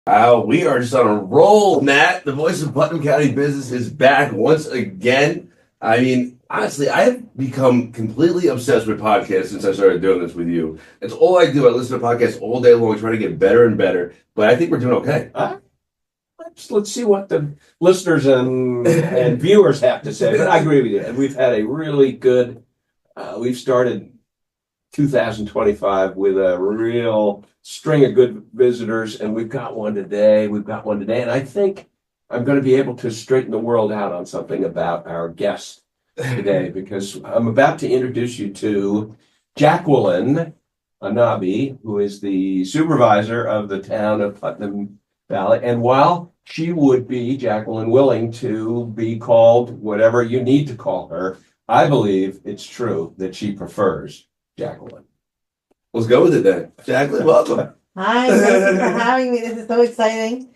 We are just on a roll, Matt. The voice of Putnam County business is back once again. I mean, honestly, I have become completely obsessed with podcasts since I started doing this with you. It's all I do. I listen to podcasts all day long, trying to get better and better. But I think we're doing okay. Let's see what the listeners and viewers have to say. But I agree with you. And we've had a really good, we've started 2025 with a real string of good visitors, and we've got one today. And I think I'm going to be able to straighten the world out on something about our guest today because I'm about to introduce you to Jacqueline Annabi, who is the supervisor of the town of Putnam Valley. And while she would be, Jacqueline, willing to be called whatever you need to call her, I believe it's true that she prefers Jacqueline. Let's go with it then. Jacqueline, welcome. Hi, thank you for having me. This is so exciting.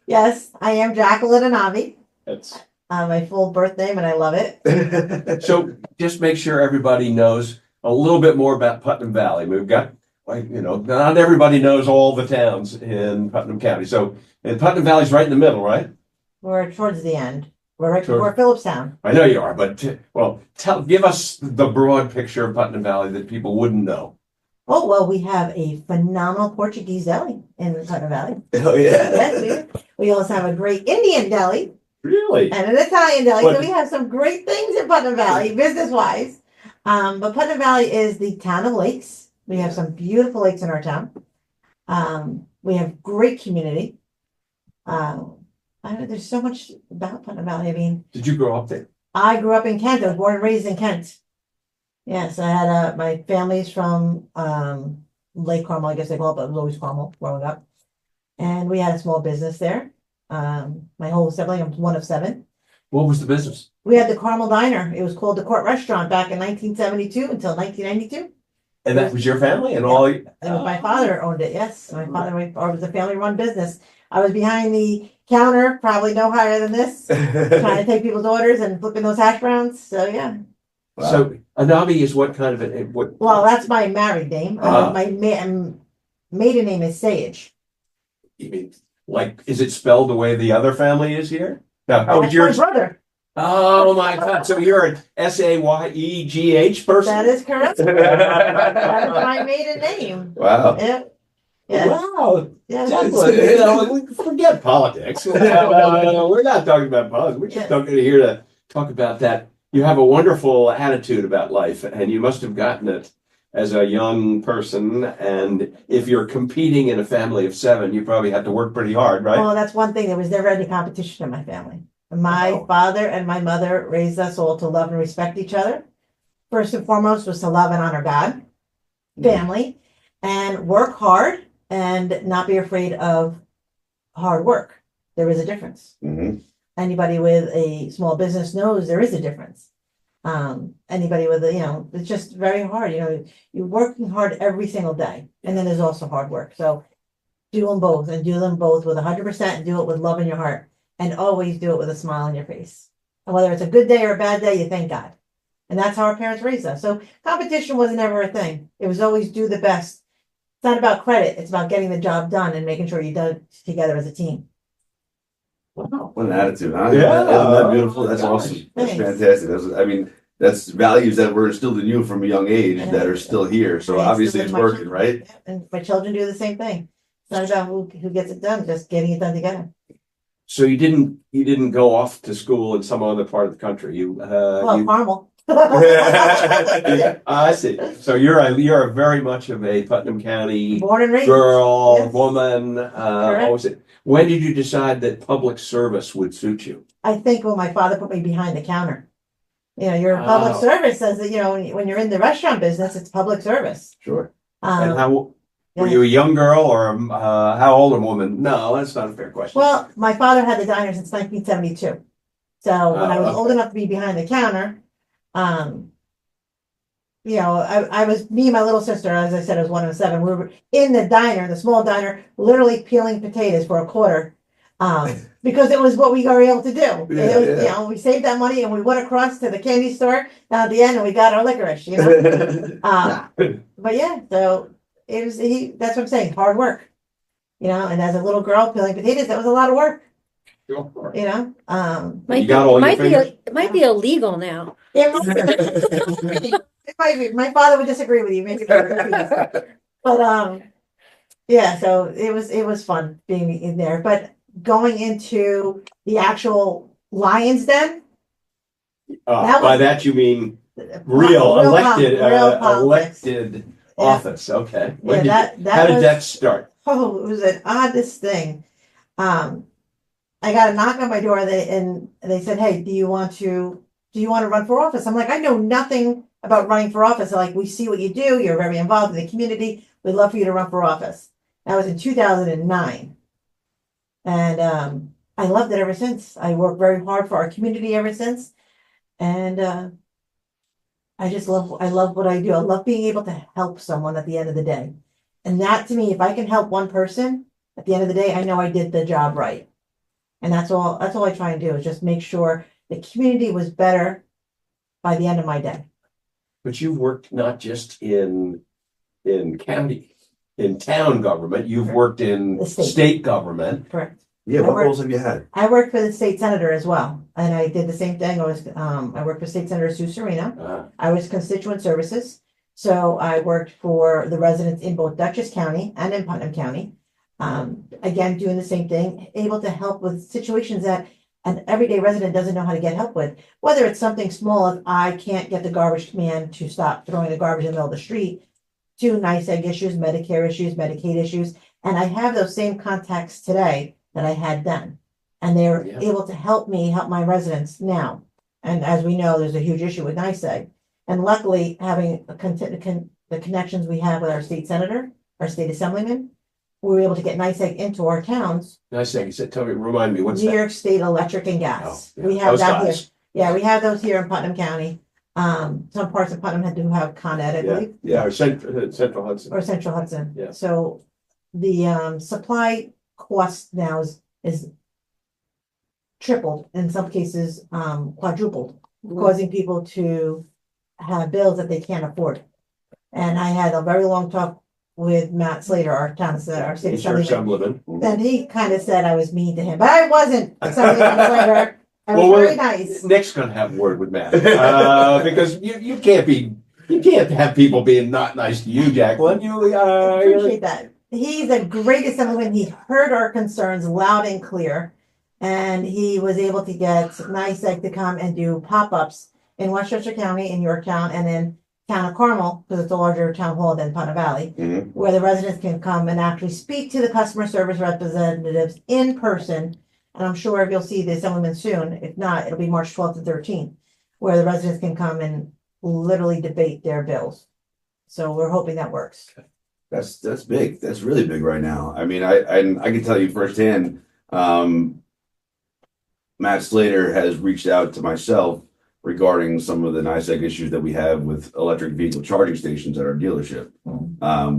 Yes, I am Jacqueline Annabi. That's My full birth name, and I love it. So just make sure everybody knows a little bit more about Putnam Valley. We've got, not everybody knows all the towns in Putnam County. So, and Putnam Valley's right in the middle, right? We're towards the end. We're right before Phillipstown. I know you are, but give us the broad picture of Putnam Valley that people wouldn't know. Oh, well, we have a phenomenal Portuguese deli in Putnam Valley. Oh, yeah. Yes, we also have a great Indian deli. Really? And an Italian deli. So we have some great things in Putnam Valley, business-wise. But Putnam Valley is the town of lakes. We have some beautiful lakes in our town. We have great community. There's so much about Putnam Valley. I mean, Did you grow up there? I grew up in Kent. I was born and raised in Kent. Yes, I had my family's from Lake Carmel, I guess they call it, but it was always Carmel growing up. And we had a small business there. My whole sibling, I'm one of 7. What was the business? We had the Carmel Diner. It was called the Court Restaurant back in 1972 until 1992. And that was your family and Yeah. all? It was my father owned it, yes. My father, it was a family-run business. I was behind the counter, probably no higher than this, trying to take people's orders and flipping those hash browns. So, yeah. Wow. So Annabi is what kind of Well, that's my married name. My maiden name is Sage. You mean, is it spelled the way the other family is here? Now, how would That's yours? my brother. Oh my God! So you're an Sayegh person? That is correct. That is my maiden name. Wow. Yeah. Yes. Wow. Yes. Jacqueline, forget politics. We're not talking about politics. We're just here to talk about that. You have a wonderful attitude about life, and you must have gotten it as a young person. And if you're competing in a family of 7, you probably had to work pretty hard, right? Well, that's one thing. There was never any competition in my family. My father and my mother raised us all to love and respect each other. First and foremost was to love and honor God, family, and work hard and not be afraid of hard work. There is a difference. Mm-hmm. Anybody with a small business knows there is a difference. Anybody with it's just very hard. You're working hard every single day, and then there's also hard work. So do them both, and do them both with 100%, and do it with love in your heart. And always do it with a smile on your face. And whether it's a good day or a bad day, you thank God. And that's how our parents raised us. So competition wasn't ever a thing. It was always do the best. It's not about credit. It's about getting the job done and making sure you do it together as a team. Wow. What an attitude, huh? Yeah. Isn't that beautiful? That's Gosh. awesome. That's Thanks. fantastic. That's values that were instilled in you from a young age that are still here. So And obviously it's my working, children- right? And my children do the same thing. It's not about who gets it done, just getting it done together. So you didn't go off to school in some other part of the country. Carmel. I see. So you're very much of a Putnam County Born and raised. girl, Yes. woman. What was it? When did you decide that public service would suit you? I think when my father put me behind the counter. Your public service says that, when you're in the restaurant business, it's public service. Sure. And how were you a young girl or how old a woman? No, that's not a fair question. Well, my father had the diner since 1972. So when I was old enough to be behind the counter, I was, me and my little sister, as I said, I was one of 7. We were in the diner, the small diner, literally peeling potatoes for a quarter. Because it was what we were able to do. We saved that money and we went across to the candy store down at the end and we got our licorice, But yeah, so it was, that's what I'm saying, hard work. and as a little girl peeling potatoes, that was a lot of work, Sure. Might You got all your might be fingers? it might be illegal now. It might be. My father would disagree with you, maybe. But yeah, so it was fun being in there. But going into the actual Lions Den, That By was- that you mean real elected politics. elected Yeah. office. Okay. Yeah, that How did was, that start? oh, it was an oddest thing. I got a knock on my door, and they said, "Hey, do you want to run for office?" I'm like, I know nothing about running for office. They're like, we see what you do. You're very involved in the community. We'd love for you to run for office. That was in 2009, and I loved it ever since. I worked very hard for our community ever since, and I love what I do. I love being able to help someone at the end of the day, and that to me, if I can help one person at the end of the day, I know I did the job right. And that's all I try and do is just make sure the community was better by the end of my day. But you've worked not just in town government, you've worked in The state. state government. Correct. Yeah, I what work- roles have you had? I worked for the state senator as well. And I did the same thing. I worked for State Senator Sue Serena. I was constituent services. So I worked for the residents in both Dutchess County and in Putnam County. Again, doing the same thing, able to help with situations that an everyday resident doesn't know how to get help with. Whether it's something small, if I can't get the garbage man to stop throwing the garbage in the middle of the street, to NICEAG issues, Medicare issues, Medicaid issues. And I have those same contacts today that I had then. And they're Yeah. able to help my residents now. And as we know, there's a huge issue with NICEAG. And luckily, having the connections we have with our state senator, our state assemblyman, we were able to get NICEAG into our towns. Nice thing. You said, remind me, what's New that? York State Electric and Gas. Oh, yeah. We have Those that here. guys. Yeah, we have those here in Putnam County. Some parts of Putnam do have Con Ed, I Yeah, believe, yeah, or Central Hudson. or Central Hudson. Yeah. So the supply cost now is tripled, in some cases quadrupled, causing people to have bills that they can't afford. And I had a very long talk with Matt Slater, our state He's your assemblyman. assemblyman. And he kind of said I was mean to him, but I wasn't. Assemblyman Slater. I was Well, very nice. Nick's gonna have a word with Matt, because you can't have people being not nice to you, Jacqueline. I appreciate that. He's a great assemblyman. He heard our concerns loud and clear. And he was able to get NICEAG to come and do pop-ups in Westchester County, in Yorktown, and in Town of Carmel, because it's a larger town hall than Putnam Valley, Mhm. where the residents can come and actually speak to the customer service representatives in person. And I'm sure if you'll see the assemblyman soon, if not, it'll be March 12th and 13th, where the residents can come and literally debate their bills. So we're hoping that works. That's big. That's really big right now. I mean, I can tell you firsthand. Matt Slater has reached out to myself regarding some of the NICEAG issues that we have with electric vehicle charging stations at our dealership,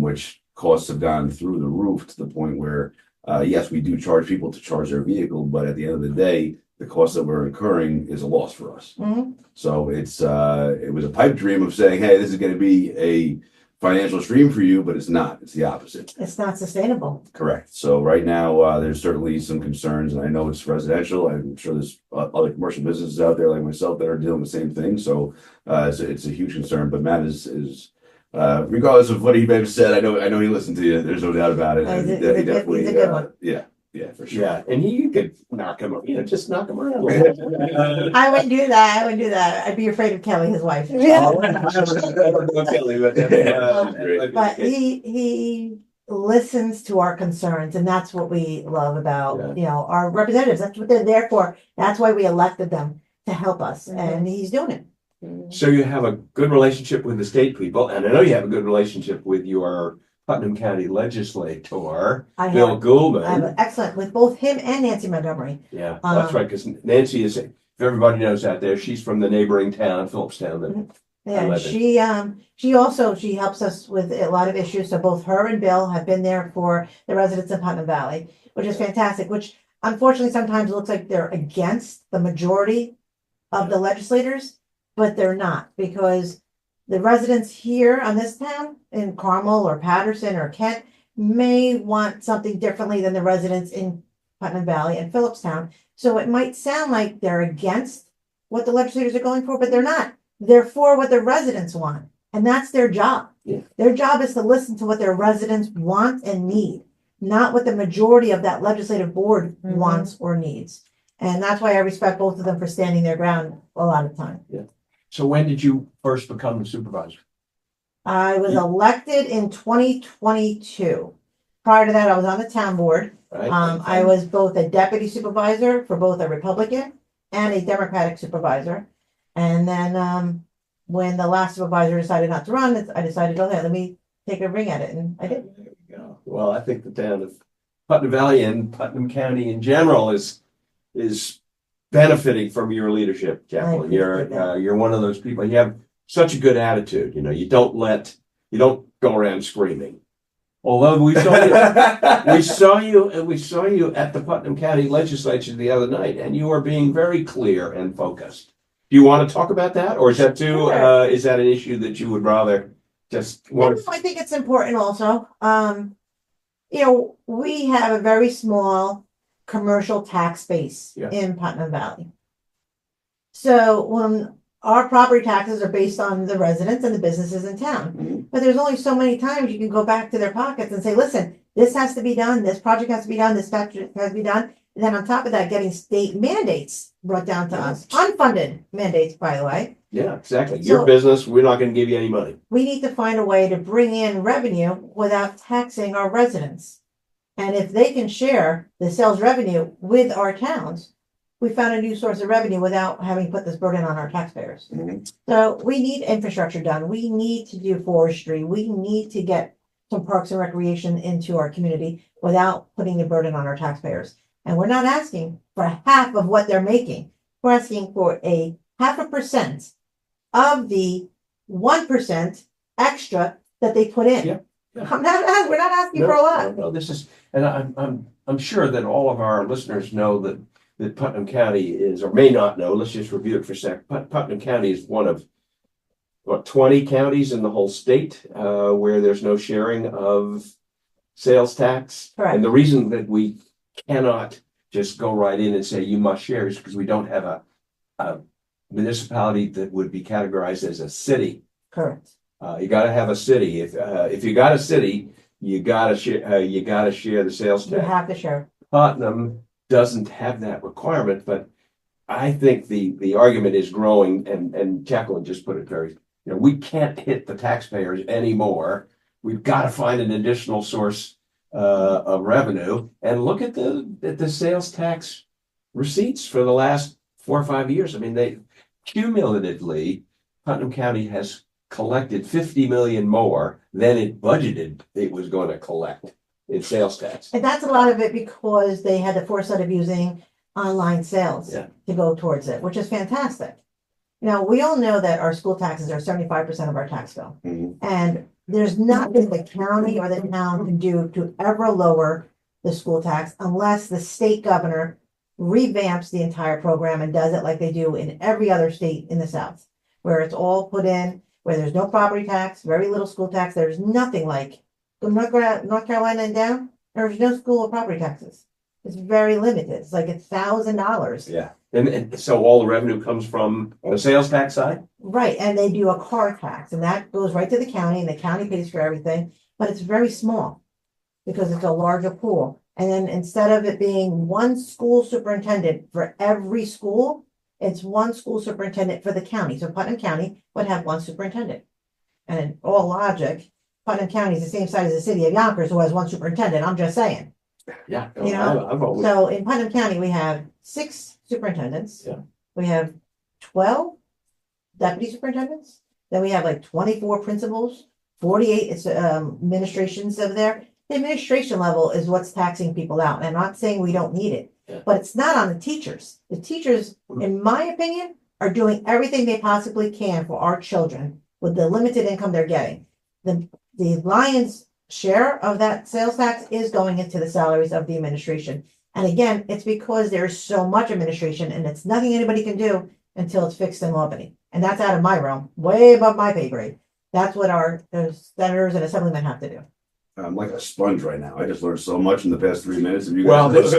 which costs have gone through the roof to the point where, yes, we do charge people to charge their vehicle, but at the end of the day, the cost that we're incurring is a loss for us. Mhm. So it was a pipe dream of saying, hey, this is going to be a financial stream for you, but it's not. It's the opposite. It's not sustainable. Correct. So right now, there's certainly some concerns, and I know it's residential. I'm sure there's other commercial businesses out there like myself that are dealing with the same thing. So it's a huge concern. But Matt is regardless of what he may have said, I know he listened to you. There's no doubt about it. And He's a he good- definitely, he's a good one. yeah, for sure. Yeah, and you could knock him, just knock him around. I wouldn't do that. I wouldn't do that. I'd be afraid of Kelly, his wife. But he listens to our concerns, and that's what we love about, our representatives. That's what they're there for. That's why we elected them, to help us, and he's doing it. So you have a good relationship with the state people, and I know you have a good relationship with your Putnam County legislator, Bill I have Goulman. excellent with both him and Nancy Montgomery. Yeah, that's right, because Nancy is, if everybody knows out there, she's from the neighboring town, Phillipstown. that I Yeah, live in. she helps us with a lot of issues. So both her and Bill have been there for the residents of Putnam Valley, which is fantastic, which unfortunately sometimes looks like they're against the majority of the legislators, but they're not, because the residents here on this town in Carmel or Patterson or Kent may want something differently than the residents in Putnam Valley and Phillipstown. So it might sound like they're against what the legislators are going for, but they're not. They're for what the residents want. And that's their job. Yeah. Their job is to listen to what their residents want and need, not what the majority of that legislative board wants or needs. And that's why I respect both of them for standing their ground a lot of time. So when did you first become the supervisor? I was elected in 2022. Prior to that, I was on the town board. Right? I was both a deputy supervisor for both a Republican and a Democratic supervisor. And then when the last supervisor decided not to run, I decided, okay, let me take a ring at it. And I did. There we go. Well, I think the town of Putnam Valley and Putnam County in general is benefiting from your leadership, Jacqueline. You're one of those people. You have such a good attitude. You know, you don't go around screaming. Although we saw you at the Putnam County Legislature the other night, and you are being very clear and focused. Do you want to talk about that, or is that too? Sure. Is that an issue that you would rather just? No, I think it's important also. We have a very small commercial tax base in Putnam Valley. So when our property taxes are based on the residents and the businesses in town, but there's only so many times you can go back to their pockets and say, listen, this has to be done, this project has to be done, this project has to be done. And then on top of that, getting state mandates brought down to us, unfunded mandates, by the way. Yeah, exactly. Your business, we're not going to give you any money. We need to find a way to bring in revenue without taxing our residents. And if they can share the sales revenue with our towns, we found a new source of revenue without having put this burden on our taxpayers. So we need infrastructure done. We need to do forestry. We need to get some parks and recreation into our community without putting the burden on our taxpayers. And we're not asking for half of what they're making. We're asking for a 0.5% of the 1% extra that they put in. Yeah. We're not asking for a lot. No, this is, and I'm sure that all of our listeners know that Putnam County is, or may not know. Let's just review it for a sec. Putnam County is one of 20 counties in the whole state where there's no sharing of sales tax. Correct. And the reason that we cannot just go right in and say you must share is because we don't have a municipality that would be categorized as a city. Correct. You got to have a city. If you got a city, you got to share. You got to share the sales tax. You have to share. Putnam doesn't have that requirement, but I think the argument is growing, and Jacqueline just put it very. We can't hit the taxpayers anymore. We've got to find an additional source of revenue, and look at the sales tax receipts for the last 4 or 5 years. I mean, they cumulatively, Putnam County has collected 50 million more than it budgeted it was going to collect in sales tax. And that's a lot of it because they had the foresight of using online sales to go towards it, which is fantastic. Now, we all know that our school taxes are 75% of our tax bill. And there's nothing the county or the town can do to ever lower the school tax unless the state governor revamps the entire program and does it like they do in every other state in the South, where it's all put in, where there's no property tax, very little school tax. There's nothing like North Carolina and down, there's no school or property taxes. It's very limited. It's like $1,000. Yeah. And so all the revenue comes from the sales tax side? Right. And they do a car tax, and that goes right to the county, and the county pays for everything, but it's very small because it's a larger pool. And then instead of it being one school superintendent for every school, it's one school superintendent for the county. So Putnam County would have one superintendent. And in all logic, Putnam County is the same size as the city of Yonkers, who has one superintendent. I'm just saying. Yeah. I've always... So in Putnam County, we have 6 superintendents. Yeah. We have 12 deputy superintendents. Then we have like 24 principals, 48 administrations over there. The administration level is what's taxing people out. And I'm not saying we don't need it, but it's not on the teachers. The teachers, in my opinion, are doing everything they possibly can for our children with the limited income they're getting. The lion's share of that sales tax is going into the salaries of the administration. And again, it's because there's so much administration, and it's nothing anybody can do until it's fixed in Albany. And that's out of my realm, way above my pay grade. That's what our senators and assemblymen have to do. I'm like a sponge right now. I just learned so much in the past 3 minutes of you Well, guys.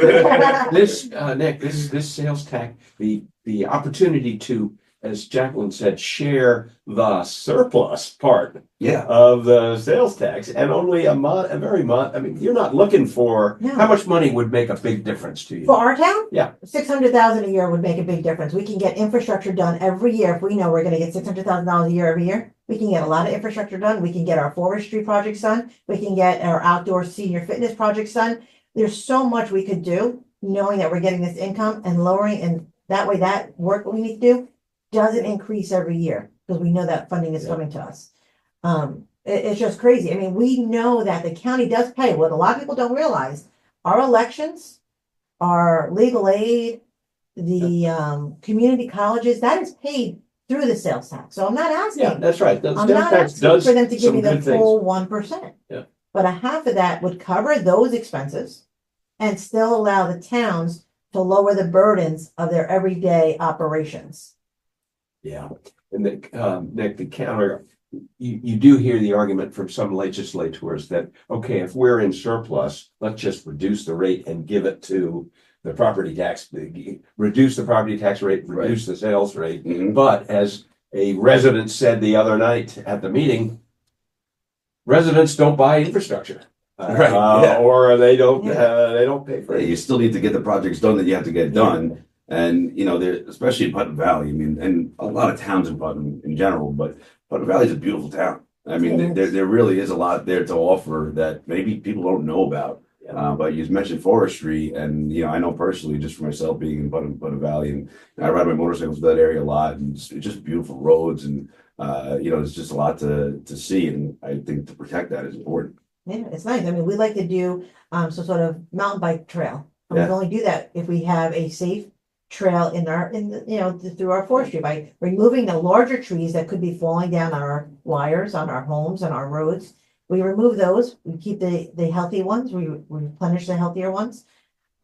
Nick, this sales tax, the opportunity to, as Jacqueline said, share the surplus part Yeah. of the sales tax, and only a very I mean, you're not looking for, No. how much money would make a big difference to you? For our town? Yeah. 600,000 a year would make a big difference. We can get infrastructure done every year. If we know we're gonna get $600,000 a year every year, we can get a lot of infrastructure done. We can get our forestry projects done. We can get our outdoor senior fitness projects done. There's so much we could do, knowing that we're getting this income and lowering, and that way that work we need to do doesn't increase every year, because we know that funding is coming to us. It's just crazy. I mean, we know that the county does pay. What a lot of people don't realize, our elections, our legal aid, the community colleges, that is paid through the sales tax. So I'm not Yeah, asking, that's right. The I'm sales not tax asking does for them to give some me the good things. full 1%. Yeah. But a half of that would cover those expenses and still allow the towns to lower the burdens of their everyday operations. Yeah, and Nick, the counter, you do hear the argument from some legislators that, okay, if we're in surplus, let's just reduce the rate and give it to the property tax, reduce the property tax rate, reduce the sales rate. Mhm. But as a resident said the other night at the meeting, residents don't buy infrastructure. Right, yeah. Or they don't pay for Yeah, it. you still need to get the projects done that you have to get done. And, you know, especially in Putnam Valley, I mean, and a lot of towns in Putnam in general, but Putnam Valley is a beautiful town. I mean, It is. there really is a lot there to offer that maybe people don't know about. Yeah. But you mentioned forestry, and, you know, I know personally, just for myself being in Putnam Valley, and I ride my motorcycles to that area a lot, and it's just beautiful roads, and, you know, there's just a lot to see, and I think to protect that is important. Yeah, it's nice. I mean, we like to do some sort of mountain bike trail. And we Yeah. can only do that if we have a safe trail through our forestry, by removing the larger trees that could be falling down on our wires, on our homes, on our roads. We remove those, we keep the healthy ones, we replenish the healthier ones.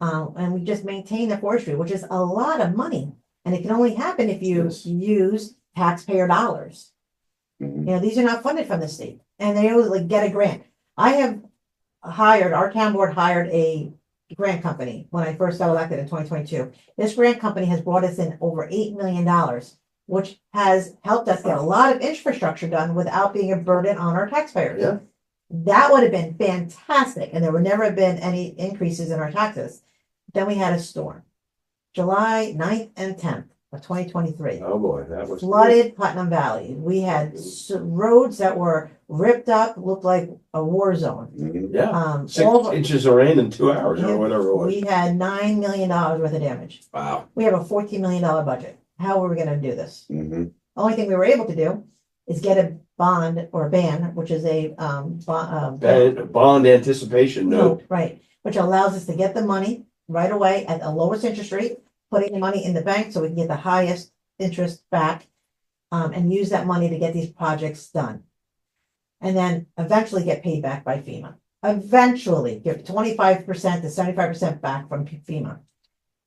And we just maintain the forestry, which is a lot of money. And it can only happen if you Yes. use taxpayer dollars. Mhm. You know, these are not funded from the state, and they always like get a grant. Our town board hired a grant company when I first got elected in 2022. This grant company has brought us in over $8 million, which has helped us get a lot of infrastructure done without being a burden on our taxpayers. Yeah. That would have been fantastic, and there would never have been any increases in our taxes. Then we had a storm, July 9th and 10th of 2023. Oh, boy, that was. Flooded Putnam Valley. We had roads that were ripped up, looked like a war zone. Mhm. Yeah, All 6 inches of rain in 2 hours or whatever it was. we had $9 million worth of damage. Wow. We have a $14 million budget. How are we gonna do this? Mhm. Only thing we were able to do is get a bond or a ban, which is a Bond anticipation note. right, which allows us to get the money right away at the lowest interest rate, putting the money in the bank so we can get the highest interest back, and use that money to get these projects done. And then eventually get paid back by FEMA. Eventually get 25% to 75% back from FEMA.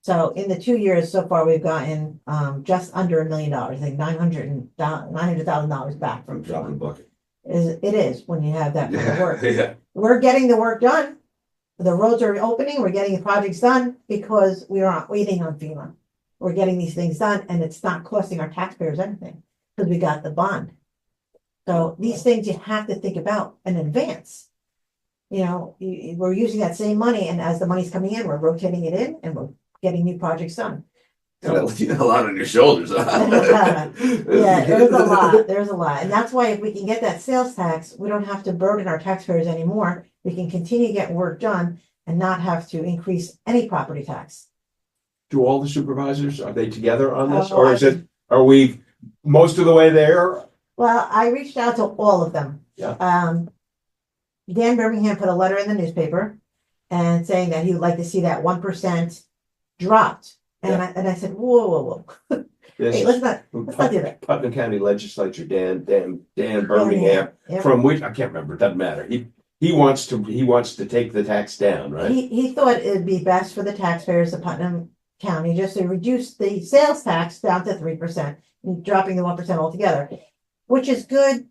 So in the 2 years so far, we've gotten just under $1 million, I think $900,000 back from I'm dropping the FEMA. bucket. It is when you have that kind of work. Yeah. We're getting the work done. The roads are opening, we're getting the projects done because we are not waiting on FEMA. We're getting these things done, and it's not costing our taxpayers anything because we got the bond. So these things you have to think about in advance. You know, we're using that same money, and as the money's coming in, we're rotating it in and we're getting new projects done. You got a lot on your shoulders. Huh? Yeah, there's a lot. There's a lot. And that's why if we can get that sales tax, we don't have to burden our taxpayers anymore. We can continue to get work done and not have to increase any property tax. Do all the supervisors, are they together on this? Oh, Or are we most of the way there? Well, I reached out to all of them. Yeah. Dan Birmingham put a letter in the newspaper and saying that he would like to see that 1% dropped. And I said, whoa. This Hey, is let's not do that. Putnam County Legislature, Dan Birmingham, Yeah. from which, I can't remember, it doesn't matter. He wants to take the tax down, right? He thought it'd be best for the taxpayers of Putnam County just to reduce the sales tax down to 3% and dropping the 1% altogether, which is good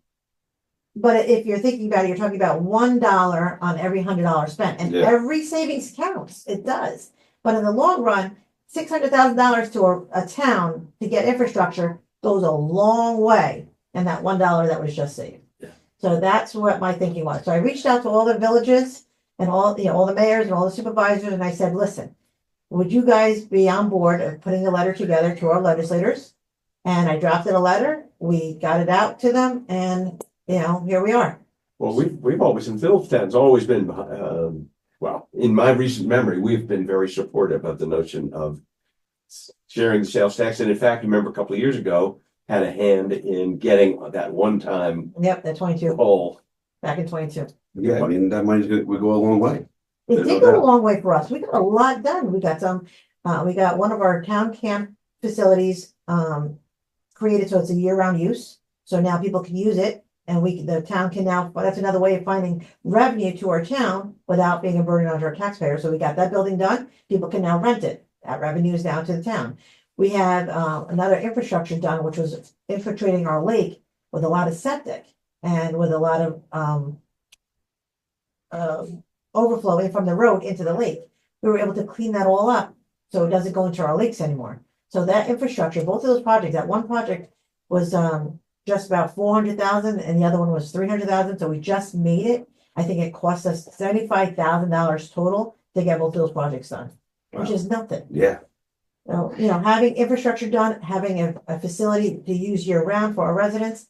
But if you're thinking about it, you're talking about $1 on every $100 spent, and Yeah. every savings counts. It does. But in the long run, $600,000 to a town to get infrastructure goes a long way, and that $1 that was just saved. Yeah. So that's what my thinking was. So I reached out to all the villages and all the mayors and all the supervisors, and I said, listen, would you guys be on board of putting a letter together to our legislators? And I drafted a letter. We got it out to them, and here we are. Well, we've always, in Phillipstown's always been, well, in my recent memory, we've been very supportive of the notion of sharing the sales tax. And in fact, remember a couple of years ago, had a hand in getting that one-time Yep, that 22, poll. back in 22. Yeah, I mean, that money's would go a long way. It There's did no go a doubt. long way for us. We got a lot done. We got one of our town camp facilities, created so it's a year-round use. So now people can use it, and the town can now, well, that's another way of finding revenue to our town without being a burden on our taxpayers. So we got that building done. People can now rent it. That revenue is down to the town. We had another infrastructure done, which was infiltrating our lake with a lot of septic and with a lot of overflow in from the road into the lake. We were able to clean that all up so it doesn't go into our lakes anymore. So that infrastructure, both of those projects, that one project was just about 400,000 and the other one was 300,000. So we just made it. I think it cost us $75,000 total to get both of those projects done, which is nothing. Yeah. So, having infrastructure done, having a facility to use year round for our residents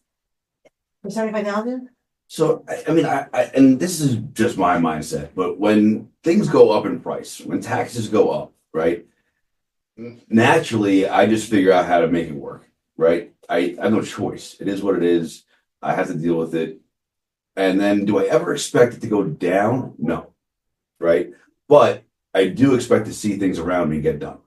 for 75,000. So, I mean, I and this is just my mindset, but when things go up in price, when taxes go up, right? Naturally, I just figure out how to make it work, right? I have no choice. It is what it is. I have to deal with it. And then do I ever expect it to go down? No, right? But I do expect to see things around me get done,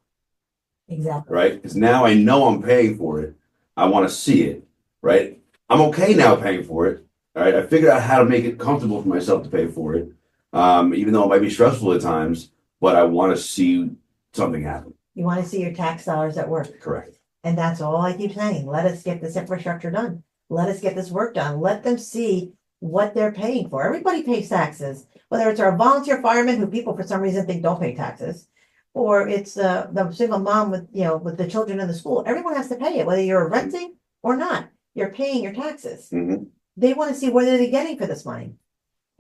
Exactly. right? Because now I know I'm paying for it. I want to see it, right? I'm okay now paying for it. All right. I figured out how to make it comfortable for myself to pay for it, even though it might be stressful at times, but I want to see something happen. You want to see your tax dollars at work. Correct. And that's all I keep saying. Let us get this infrastructure done. Let us get this work done. Let them see what they're paying for. Everybody pays taxes, whether it's our volunteer firemen who people for some reason think don't pay taxes, or it's the single mom with the children in the school. Everyone has to pay it, whether you're renting or not. You're paying your taxes. Mm-hmm. They want to see what are they getting for this money.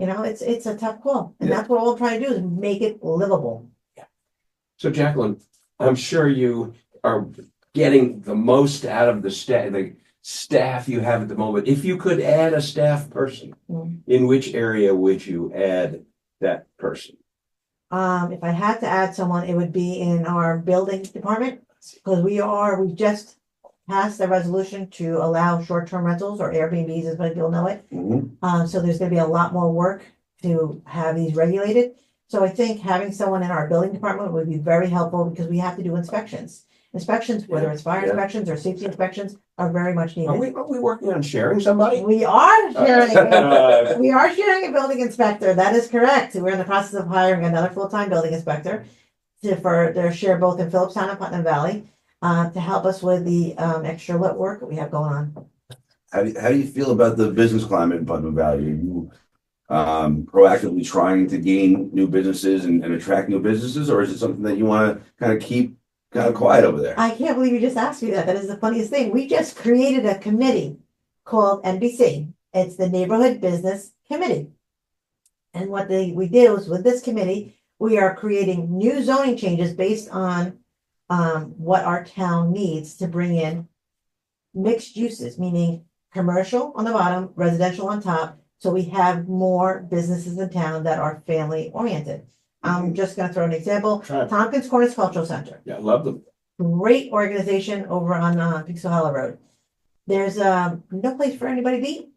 It's a tough call, and that's what all I'm trying to do is make it livable. So Jacqueline, I'm sure you are getting the most out of the staff you have at the moment. If you could add a staff person, in which area would you add that person? If I had to add someone, it would be in our building department, because we just passed a resolution to allow short-term rentals or Airbnbs, as many people know it. Mm-hmm. So there's going to be a lot more work to have these regulated. So I think having someone in our building department would be very helpful because we have to do inspections. Inspections, whether it's fire inspections or safety inspections, are very much needed. Are we working on sharing somebody? We are sharing. We are sharing a building inspector. That is correct. We're in the process of hiring another full-time building inspector to share both in Phillipstown and Putnam Valley to help us with the extra lit work that we have going on. How do you feel about the business climate in Putnam Valley? Are you proactively trying to gain new businesses and attract new businesses, or is it something that you want to kind of keep kind of quiet over there? I can't believe you just asked me that. That is the funniest thing. We just created a committee called NBC. It's the Neighborhood Business Committee. And what we do is with this committee, we are creating new zoning changes based on what our town needs to bring in mixed uses, meaning commercial on the bottom, residential on top. So we have more businesses in town that are family oriented. I'm just going to throw an example. Tompkins Corners Cultural Center. Yeah, I love them. Great organization over on Pixel Hollow Road. There's no place for anybody to eat.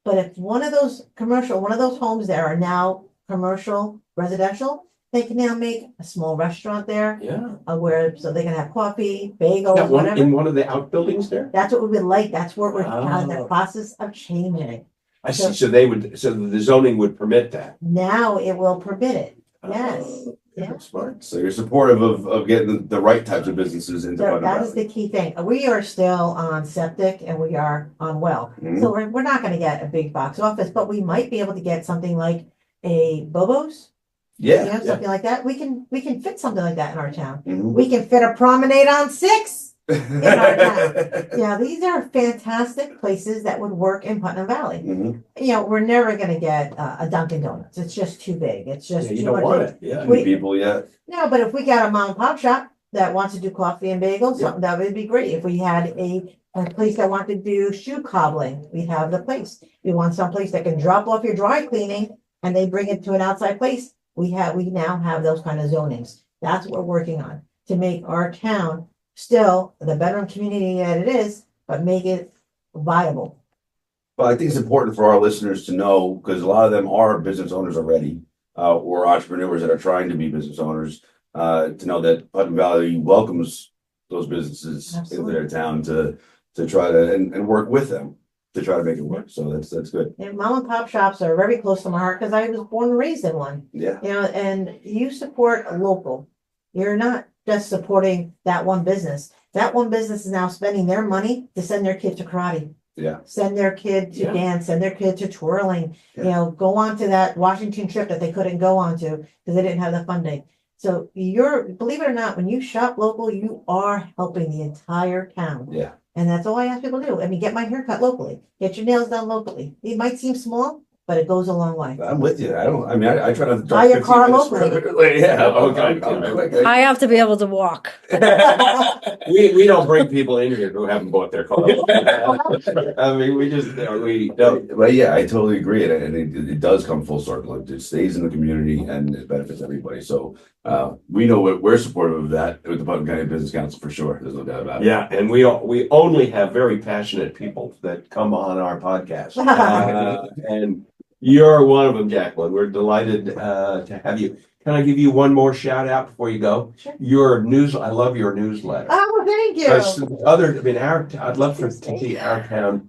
But if one of those homes there are now commercial, residential, they can now make a small restaurant there. Yeah. So they can have coffee, bagels, whatever. In one of the outbuildings there? That's what we would like. That's what we're in the process of changing. I see. So the zoning would permit that. Now it will permit it. Yes. Yeah. Smart. So you're supportive of getting the right types of businesses into Putnam That is Valley. the key thing. We are still on septic and we are on well. Mhm. So we're not gonna get a big box office, but we might be able to get something like a Bobo's. Yeah. Something like that. We can fit something like that in our town. Mhm. We can fit a promenade on 6. Mhm. Yeah, these are fantastic places that would work in Putnam Valley. We're never gonna get a Dunkin' Donuts. It's just too big. It's just You too don't much. want it. Yeah. Too many people, yeah. No, but if we got a mom and pop shop that wants to do coffee and bagels, Yeah. something that would be great. If we had a place that wanted to do shoe cobbling, we have the place. We want some place that can drop off your dry cleaning and they bring it to an outside place. We now have those kind of zonings. That's what we're working on to make our town still the veteran community that it is, but make it viable. Well, I think it's important for our listeners to know, because a lot of them are business owners already, or entrepreneurs that are trying to be business owners, to know that Putnam Valley welcomes those businesses Absolutely. into their town to try to and work with them to try to make it work. So that's good. And mom and pop shops are very close to my heart because I was born and raised in one. Yeah. And you support a local. You're not just supporting that one business. That one business is now spending their money to send their kid to karate. Yeah. Send their kid to Yeah. dance, send their kid to twirling, Yeah. Go on to that Washington trip that they couldn't go on to because they didn't have the funding. So believe it or not, when you shop local, you are helping the entire town. Yeah. And that's all I ask people to do. I mean, get my hair cut locally, get your nails done locally. It might seem small, but it goes a long way. I'm with you. I try not to Buy drive your 15 car minutes locally. further. Yeah. Okay. I'm quick. I have to be able to walk. We don't bring people in here who haven't bought their car. I mean, we don't. But yeah, I totally agree, and it does come full circle. It stays in the community and it benefits everybody. So we know we're supportive of that with the Putnam County Business Council for sure. There's no doubt about it. Yeah, and we only have very passionate people that come on our podcast, and you're one of them, Jacqueline. We're delighted to have you. Can I give you one more shout out before you go? Sure. I love your newsletter. Oh, thank you. I'd love to see our town.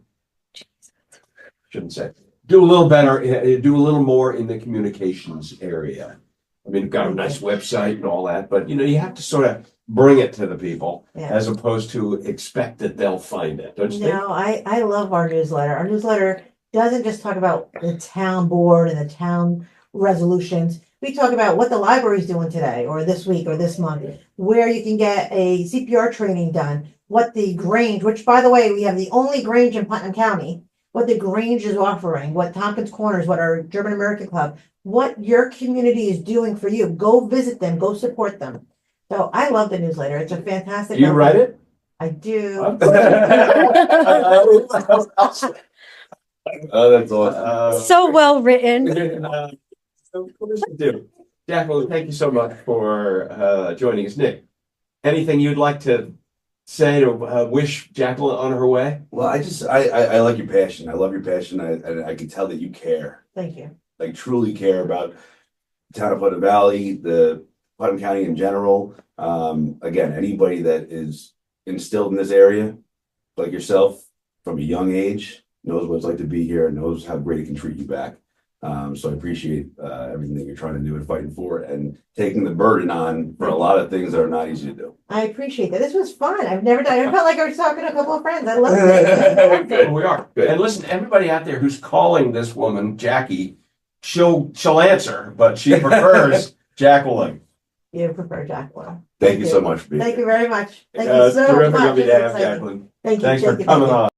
Shouldn't say. Do a little better. Do a little more in the communications area. I mean, we've got a nice website and all that, but you have to sort of bring it to the people as opposed to expect that they'll find it. Don't you think? No, I love our newsletter. Our newsletter doesn't just talk about the town board and the town resolutions. We talk about what the library's doing today or this week or this month, where you can get a CPR training done, what the Grange, which by the way, we have the only Grange in Putnam County, what the Grange is offering, what Tompkins Corners, what our German American Club, what your community is doing for you. Go visit them, go support them. So I love the newsletter. It's a fantastic. Do you write it? I do. Oh, that's awesome. So well written. So what does it do? Jacqueline, thank you so much for joining us. Nick, anything you'd like to say to wish Jacqueline on her way? Well, I like your passion. I love your passion. I can tell that you care, Thank you. like truly care about the town of Putnam Valley, the Putnam County in general. Again, anybody that is instilled in this area, like yourself, from a young age, knows what it's like to be here, knows how great it can treat you back. So I appreciate everything that you're trying to do and fighting for and taking the burden on for a lot of things that are not easy to do. I appreciate that. This was fun. I've never done it. I felt like I was talking to a couple of friends. I love it. Good. We are. Good. And listen, everybody out there who's calling this woman Jackie, she'll answer, but she prefers Jacqueline. You prefer Jacqueline. Thank you so much for being Thank here. you very much. Thank you It's so terrific much. of you It's to have exciting. Jacqueline. Thank you. Thanks for Thank you. coming on.